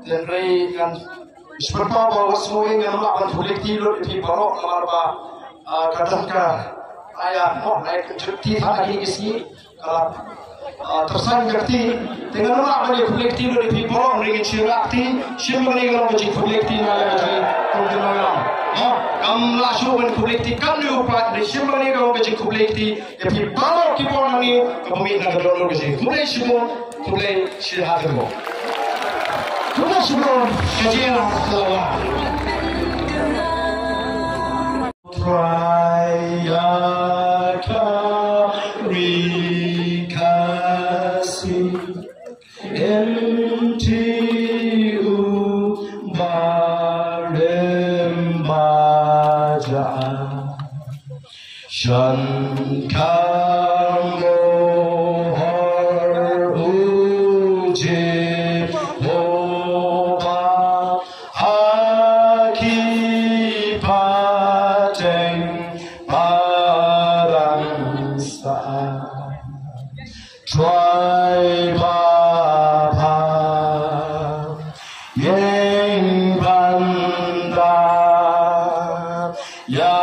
dan rei kan seperti apa semua yang melakukan kolektif di bawah apa katakan ayah naik cuti hari ini kalau tersan kerti dengan melakukan kolektif di bawah dengan siapa siapa yang melakukan kolektif yang kontinental kam langsung kolektif kam ni upat ni siapa yang melakukan kolektif di bawah kita ni kami nak dorong ke mulai semua mulai sihat semua. Kita sebelum kajian awal. Raya kasih NTU Barembaja Shankar Mohar Uji Ya